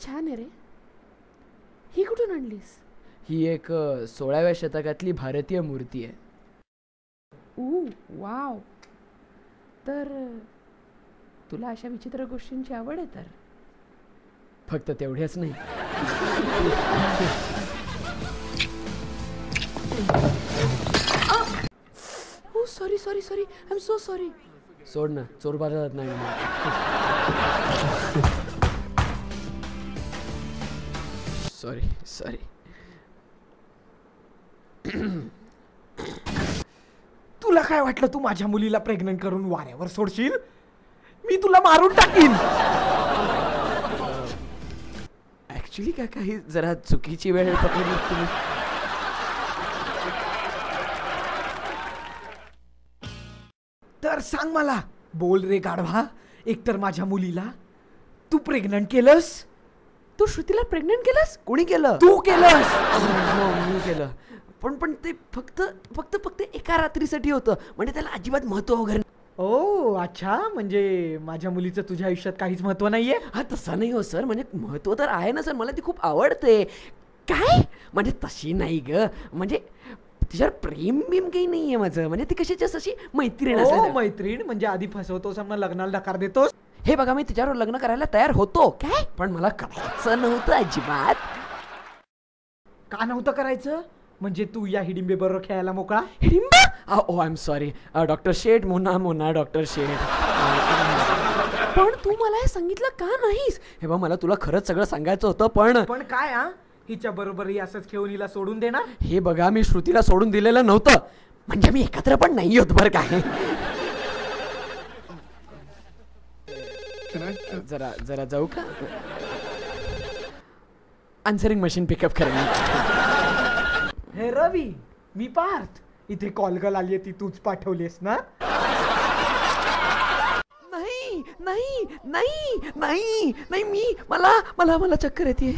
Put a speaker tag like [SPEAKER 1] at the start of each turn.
[SPEAKER 1] छान आहे रे. ही कुठून आणलीस?
[SPEAKER 2] ही एक 16व्या शतकातली भारतीय मूर्ती आहे.
[SPEAKER 1] वाव. तर तुला अशा विचित्र गोष्टींची आवड आहे तर?
[SPEAKER 2] फक्त तेवढ्याच नाही.
[SPEAKER 1] Sorry sorry sorry, I am so sorry.
[SPEAKER 2] सोड ना, चोर बाजारात नाही. Sorry sorry.
[SPEAKER 3] तुला काय वाटलं तू माझ्या मुलीला प्रेग्नंट करून वाऱ्यावर सोडशील? मी तुला मारून टाकीन.
[SPEAKER 2] ऍक्च्युली का काही जरा चुकीची वेळ पकडली तुम्ही.
[SPEAKER 3] तर सांग मला, बोल रे गाढवा, एकतर माझ्या मुलीला तू प्रेग्नंट केलंस.
[SPEAKER 1] तू श्रुतीला प्रेग्नंट केलंस?
[SPEAKER 2] कोणी केलं?
[SPEAKER 3] तू केलंस.
[SPEAKER 2] मी केलं. पण ते फक्त फक्त फक्त एका रात्रीसाठी होतं. म्हणजे त्याला अजिबात महत्व वगैरे.
[SPEAKER 3] ओ अच्छा, म्हणजे माझ्या मुलीचं तुझ्या आयुष्यात काहीच महत्व नाहीये?
[SPEAKER 2] हा तसं नाही हो सर, म्हणजे महत्व तर आहे ना सर. मला ती खूप आवडते. काय म्हणजे तशी नाही ग, म्हणजे तिच्यावर प्रेम बिम काही नाहीये माझं. म्हणजे ती कशाची अशी मैत्रीण
[SPEAKER 3] असते. मैत्रीण म्हणजे आधी फसवतोस, लग्नाला नकार देतोस.
[SPEAKER 2] हे बघा, मी तिच्यावर लग्न करायला तयार होतो काय, पण मला करायचं नव्हतं अजिबात.
[SPEAKER 3] का नव्हतं करायचं? म्हणजे तू या हिडिंबे बरोबर खेळायला मोकळा?
[SPEAKER 2] Hidimba? Oh I am sorry doctor Sheth. Mona doctor Sheth.
[SPEAKER 1] पण तू मला हे सांगितलं का नाहीस?
[SPEAKER 2] हे बघ, मला तुला खरंच सगळं सांगायचं होतं. पण
[SPEAKER 3] काय हिच्या बरोबर असंच खेळून हिला सोडून देणार?
[SPEAKER 2] हे बघा, मी श्रुतीला सोडून दिलेलं नव्हतं. म्हणजे मी एकत्र पण नाही होत बरं काय. जरा जाऊ का? आन्सरिंग मशीन पिकअप करेन.
[SPEAKER 3] हे रवी, मी पार्थ. इथे कॉल गर्ल आली ती तूच पाठवलीस ना?
[SPEAKER 2] नाही नाही नाही नाही नाही, मला चक्कर येते.